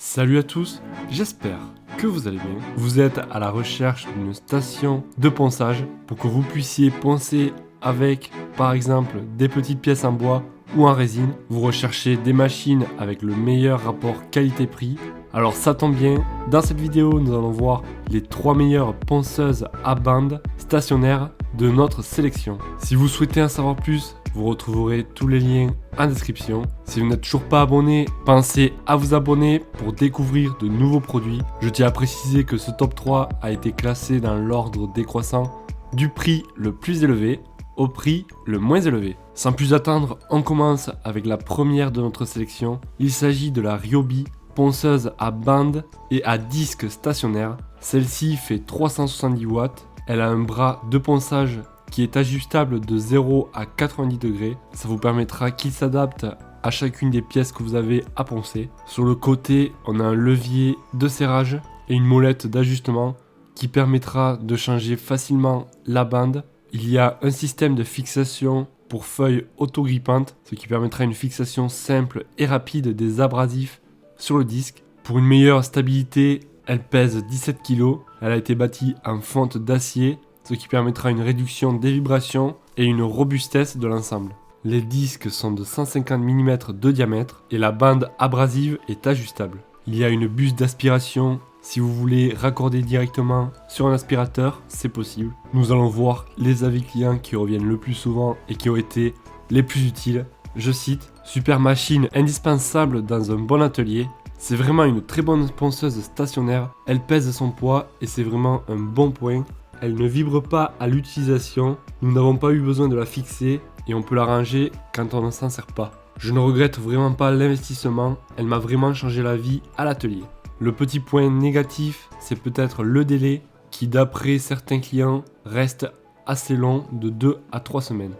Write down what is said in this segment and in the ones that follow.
Salut à tous, j'espère que vous allez bien. Vous êtes à la recherche d'une station de ponçage pour que vous puissiez poncer avec, par exemple, des petites pièces en bois ou en résine. Vous recherchez des machines avec le meilleur rapport qualité-prix. Alors ça tombe bien, dans cette vidéo, nous allons voir les 3 meilleures ponceuses à bande stationnaires de notre sélection. Si vous souhaitez en savoir plus, vous retrouverez tous les liens en description. Si vous n'êtes toujours pas abonné, pensez à vous abonner pour découvrir de nouveaux produits. Je tiens à préciser que ce top 3 a été classé dans l'ordre décroissant du prix le plus élevé au prix le moins élevé. Sans plus attendre, on commence avec la première de notre sélection. Il s'agit de la Ryobi ponceuse à bande et à disque stationnaire. Celle-ci fait 370 watts. Elle a un bras de ponçage qui est ajustable de 0 à 90 degrés. Ça vous permettra qu'il s'adapte à chacune des pièces que vous avez à poncer. Sur le côté, on a un levier de serrage et une molette d'ajustement qui permettra de changer facilement la bande. Il y a un système de fixation pour feuilles autogrippantes, ce qui permettra une fixation simple et rapide des abrasifs sur le disque. Pour une meilleure stabilité, elle pèse 17 kg. Elle a été bâtie en fonte d'acier, ce qui permettra une réduction des vibrations et une robustesse de l'ensemble. Les disques sont de 150 mm de diamètre et la bande abrasive est ajustable. Il y a une buse d'aspiration. Si vous voulez raccorder directement sur un aspirateur, c'est possible. Nous allons voir les avis clients qui reviennent le plus souvent et qui ont été les plus utiles. Je cite, super machine indispensable dans un bon atelier. C'est vraiment une très bonne ponceuse stationnaire. Elle pèse son poids et c'est vraiment un bon point. Elle ne vibre pas à l'utilisation, nous n'avons pas eu besoin de la fixer et on peut la ranger quand on ne s'en sert pas. Je ne regrette vraiment pas l'investissement, elle m'a vraiment changé la vie à l'atelier. Le petit point négatif, c'est peut-être le délai qui d'après certains clients reste assez long de 2 à 3 semaines.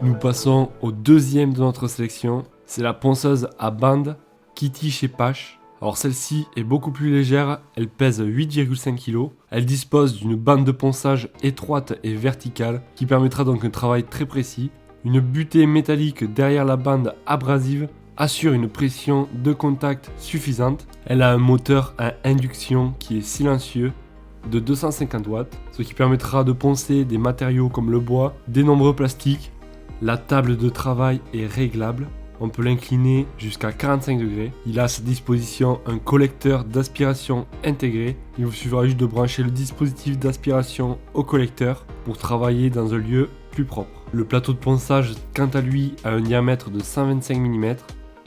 Nous passons au deuxième de notre sélection, c'est la ponceuse à bande Kitty chez Pache. Alors celle-ci est beaucoup plus légère, elle pèse 8,5 kg. Elle dispose d'une bande de ponçage étroite et verticale qui permettra donc un travail très précis. Une butée métallique derrière la bande abrasive assure une pression de contact suffisante. Elle a un moteur à induction qui est silencieux de 250 watts, ce qui permettra de poncer des matériaux comme le bois, des nombreux plastiques. La table de travail est réglable. On peut l'incliner jusqu'à 45 degrés. Il a à sa disposition un collecteur d'aspiration intégré. Il vous suffira juste de brancher le dispositif d'aspiration au collecteur pour travailler dans un lieu plus propre. Le plateau de ponçage, quant à lui, a un diamètre de 125 mm.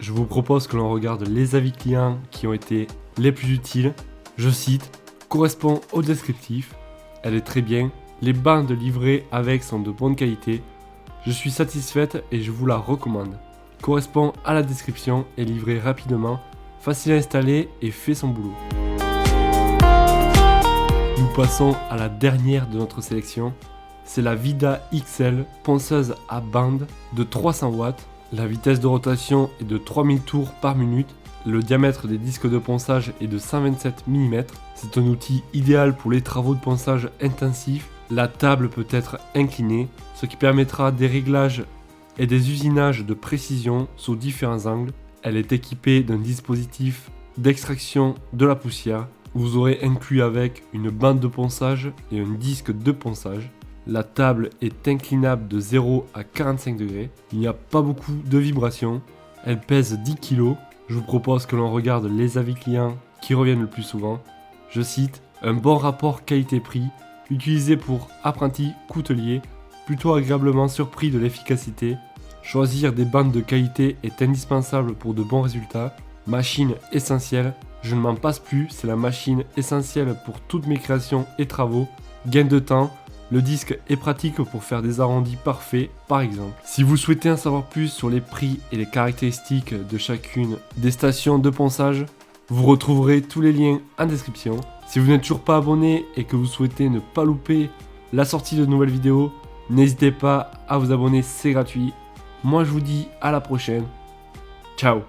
Je vous propose que l'on regarde les avis clients qui ont été les plus utiles. Je cite, correspond au descriptif. Elle est très bien. Les bandes livrées avec sont de bonne qualité. Je suis satisfaite et je vous la recommande. Correspond à la description, est livré rapidement, facile à installer et fait son boulot. Nous passons à la dernière de notre sélection, c'est la Vida XL ponceuse à bande de 300 watts. La vitesse de rotation est de 3000 tours par minute. Le diamètre des disques de ponçage est de 127 mm. C'est un outil idéal pour les travaux de ponçage intensifs. La table peut être inclinée, ce qui permettra des réglages et des usinages de précision sous différents angles. Elle est équipée d'un dispositif d'extraction de la poussière. Vous aurez inclus avec une bande de ponçage et un disque de ponçage. La table est inclinable de 0 à 45 degrés. Il n'y a pas beaucoup de vibrations. Elle pèse 10 kg. Je vous propose que l'on regarde les avis clients qui reviennent le plus souvent. Je cite, un bon rapport qualité-prix, utilisé pour apprentis couteliers, plutôt agréablement surpris de l'efficacité. Choisir des bandes de qualité est indispensable pour de bons résultats. Machine essentielle, je ne m'en passe plus, c'est la machine essentielle pour toutes mes créations et travaux. Gain de temps, le disque est pratique pour faire des arrondis parfaits par exemple. Si vous souhaitez en savoir plus sur les prix et les caractéristiques de chacune des stations de ponçage, vous retrouverez tous les liens en description. Si vous n'êtes toujours pas abonné et que vous souhaitez ne pas louper la sortie de nouvelles vidéos, n'hésitez pas à vous abonner, c'est gratuit. Moi je vous dis à la prochaine. Ciao.